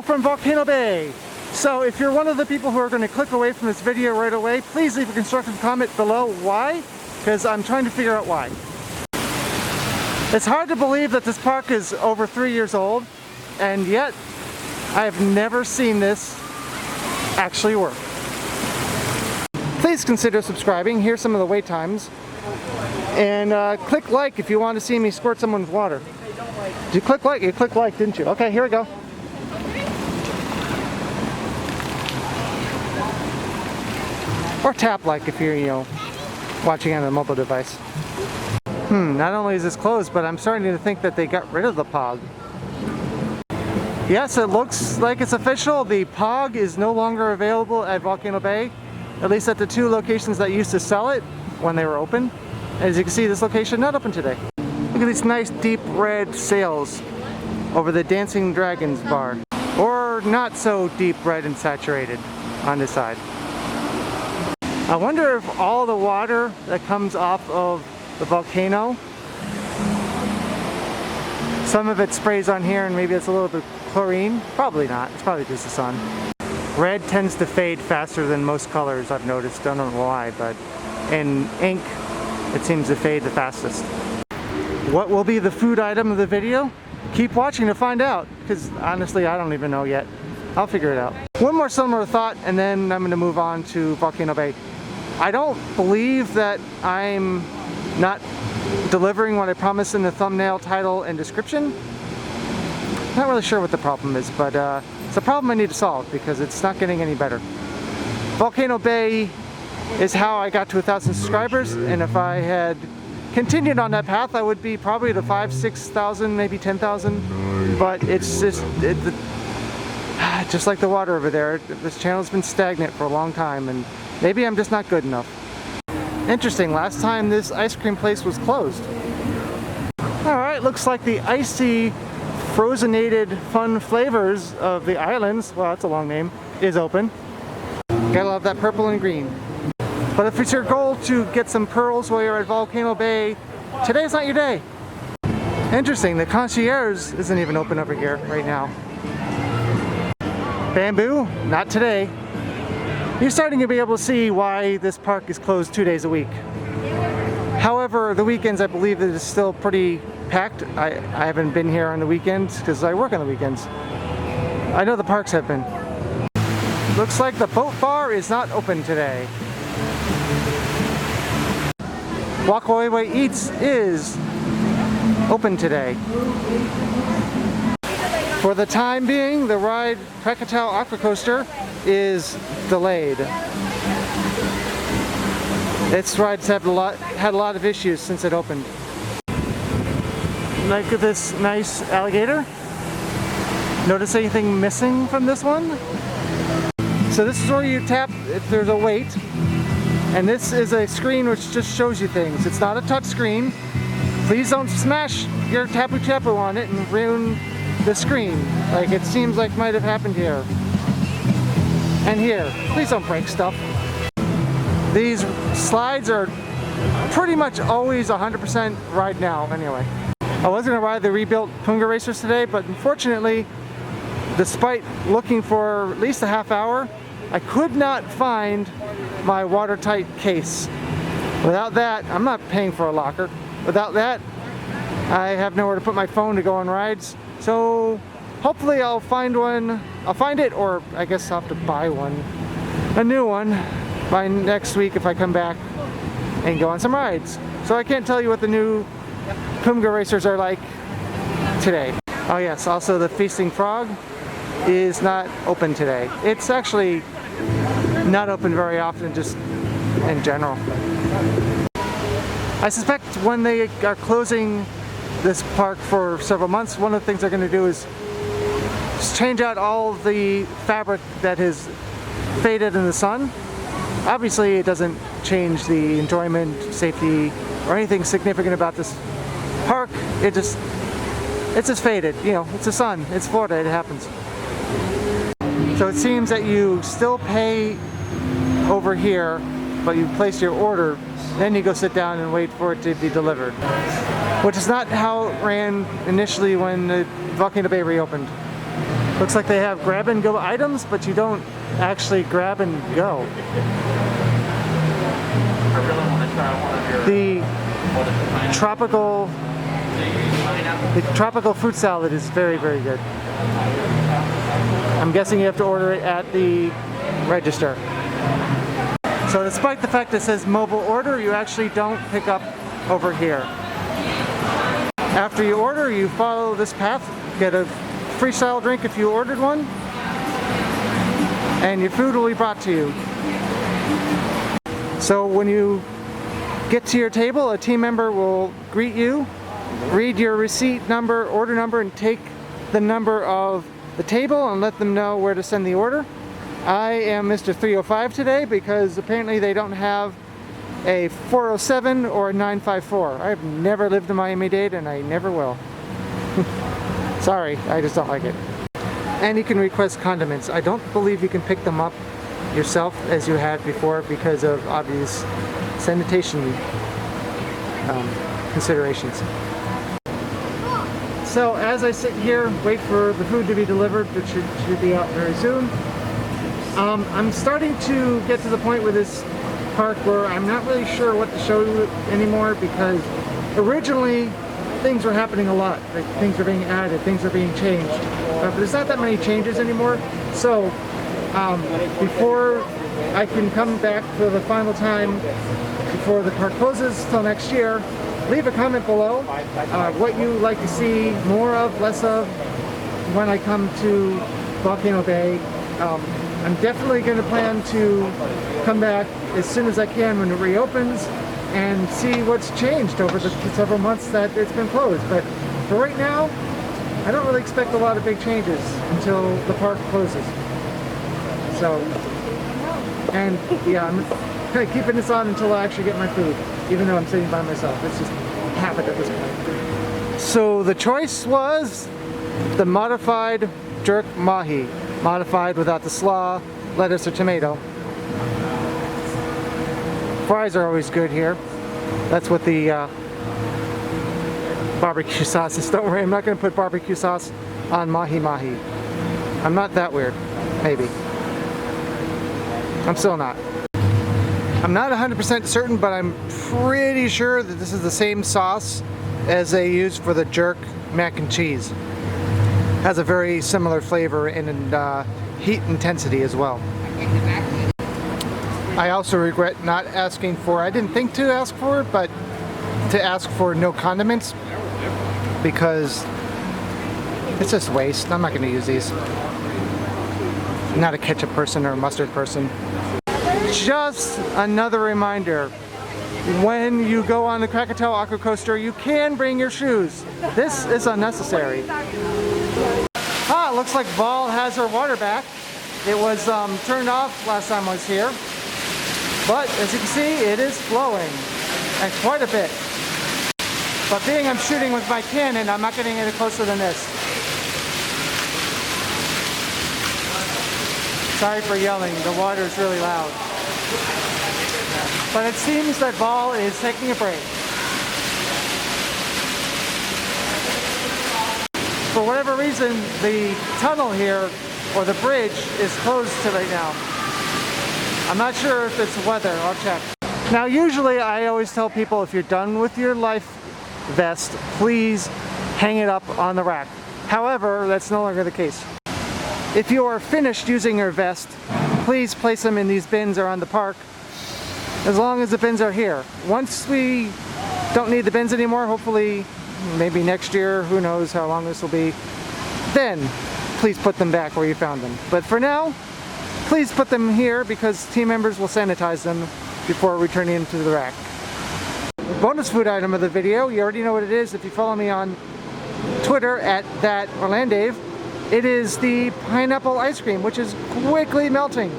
Joe from Volcano Bay. So if you're one of the people who are going to click away from this video right away, please leave a constructive comment below. Why? Because I'm trying to figure out why. It's hard to believe that this park is over 3 years old, and yet I have never seen this actually work. Please consider subscribing. Here's some of the wait times. And click like if you want to see me squirt someone with water. Did you click like? You clicked like, didn't you? Okay, here we go. Or tap like if you're, watching on a mobile device. Not only is this closed, but I'm starting to think that they got rid of the POG. Yes, it looks like it's official. The POG is no longer available at Volcano Bay, at least at the 2 locations that used to sell it when they were open. As you can see, this location not open today. Look at these nice deep red sails over the Dancing Dragons bar. Or not so deep red and saturated on this side. I wonder if all the water that comes off of the volcano, some of it sprays on here and maybe it's a little bit chlorine. Probably not. It's probably just the sun. Red tends to fade faster than most colors, I've noticed. I don't know why, but in ink it seems to fade the fastest. What will be the food item of the video? Keep watching to find out, because honestly I don't even know yet. I'll figure it out. One more similar thought and then I'm going to move on to Volcano Bay. I don't believe that I'm not delivering what I promised in the thumbnail, title, and description. Not really sure what the problem is, but it's a problem I need to solve because it's not getting any better. Volcano Bay is how I got to 1,000 subscribers, and if I had continued on that path, I would be probably to 5,000, 6,000, maybe 10,000. But it's just like the water over there. This channel's been stagnant for a long time, and maybe I'm just not good enough. Interesting, last time this ice cream place was closed. Alright, looks like the icy, frozenated fun flavors of the islands, well that's a long name, is open. Gotta love that purple and green. But if it's your goal to get some pearls while you're at Volcano Bay, today's not your day. Interesting, the concierge isn't even open over here right now. Bamboo, not today. You're starting to be able to see why this park is closed 2 days a week. However, the weekends I believe it is still pretty packed. I haven't been here on the weekends because I work on the weekends. I know the parks have been. Looks like the boat bar is not open today. Aqua Eats is open today. For the time being, the ride Krakatoa Aqua Coaster is delayed. Its rides have had a lot of issues since it opened. Look at this nice alligator. Notice anything missing from this one? So this is where you tap if there's a wait. And this is a screen which just shows you things. It's not a touch screen. Please don't smash your Tapu Tapu on it and ruin the screen, like it seems like might have happened here. And here. Please don't break stuff. These slides are pretty much always 100% ride now anyway. I was going to ride the rebuilt Punga racers today, but unfortunately, despite looking for at least a half hour, I could not find my watertight case. Without that, I'm not paying for a locker. Without that, I have nowhere to put my phone to go on rides. So hopefully I'll find one. I'll find it, or I guess I'll have to buy one, a new one, by next week if I come back and go on some rides. So I can't tell you what the new Punga racers are like today. Oh yes, also the Feasting Frog is not open today. It's actually not open very often, just in general. I suspect when they are closing this park for several months, one of the things they're going to do is change out all the fabric that has faded in the sun. Obviously it doesn't change the enjoyment, safety, or anything significant about this park. It's just faded, it's the sun, it's Florida, it happens. So it seems that you still pay over here, but you place your order, then you go sit down and wait for it to be delivered. Which is not how it ran initially when the Volcano Bay reopened. Looks like they have grab and go items, but you don't actually grab and go. I really want to try one of your... The tropical fruit salad is very, very good. I'm guessing you have to order it at the register. So despite the fact that it says mobile order, you actually don't pick up over here. After you order, you follow this path, get a freestyle drink if you ordered one, and your food will be brought to you. So when you get to your table, a team member will greet you, read your receipt number, order number, and take the number of the table and let them know where to send the order. I am Mr. 305 today because apparently they don't have a 407 or a 954. I've never lived in Miami-Dade and I never will. Sorry, I just don't like it. And you can request condiments. I don't believe you can pick them up yourself as you had before because of obvious sanitation considerations. So as I sit here, wait for the food to be delivered, which should be out very soon. I'm starting to get to the point with this park where I'm not really sure what to show you anymore because originally things were happening a lot. Like things are being added, things are being changed. But there's not that many changes anymore. So before I can come back for the final time before the park closes till next year, leave a comment below what you like to see more of, less of when I come to Volcano Bay. I'm definitely going to plan to come back as soon as I can when it reopens and see what's changed over the several months that it's been closed. But for right now, I don't really expect a lot of big changes until the park closes. So, and yeah, I'm kind of keeping this on until I actually get my food, even though I'm sitting by myself. It's just habit at this point. So the choice was the modified jerk mahi. Modified without the slaw, lettuce, or tomato. Fries are always good here. That's what the barbecue sauce is. Don't worry, I'm not going to put barbecue sauce on mahi-mahi. I'm not that weird. Maybe. I'm still not. I'm not 100% certain, but I'm pretty sure that this is the same sauce as they use for the jerk mac and cheese. Has a very similar flavor and heat intensity as well. I also regret not asking for, I didn't think to ask for it, but to ask for no condiments because it's just waste. I'm not going to use these. I'm not a ketchup person or a mustard person. Just another reminder, when you go on the Krakatoa Aqua Coaster, you can bring your shoes. This is unnecessary. Ah, it looks like Vol has her water back. It was turned off last time I was here. But as you can see, it is flowing. And quite a bit. But being I'm shooting with my Canon, I'm not getting any closer than this. Sorry for yelling, the water is really loud. But it seems that Vol is taking a break. For whatever reason, the tunnel here, or the bridge, is closed to right now. I'm not sure if it's weather, I'll check. Now usually I always tell people if you're done with your life vest, please hang it up on the rack. However, that's no longer the case. If you are finished using your vest, please place them in these bins around the park, as long as the bins are here. Once we don't need the bins anymore, hopefully maybe next year, who knows how long this will be, then please put them back where you found them. But for now, please put them here because team members will sanitize them before returning them to the rack. Bonus food item of the video, you already know what it is if you follow me on Twitter at @OrlandAve. It is the pineapple ice cream, which is quickly melting.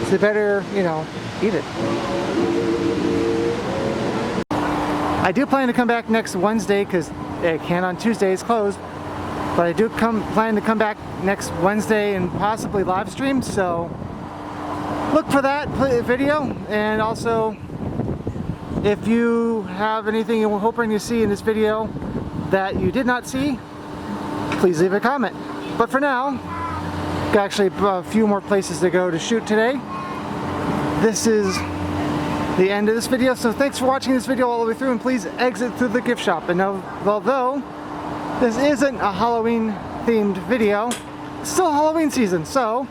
So you better, you know, eat it. I do plan to come back next Wednesday because on Tuesday is closed. But I do plan to come back next Wednesday and possibly live stream. So look for that video. And also, if you have anything you're hoping to see in this video that you did not see, please leave a comment. But for now, got actually a few more places to go to shoot today. This is the end of this video, so thanks for watching this video all the way through, and please exit through the gift shop. And although this isn't a Halloween themed video, it's still Halloween season, so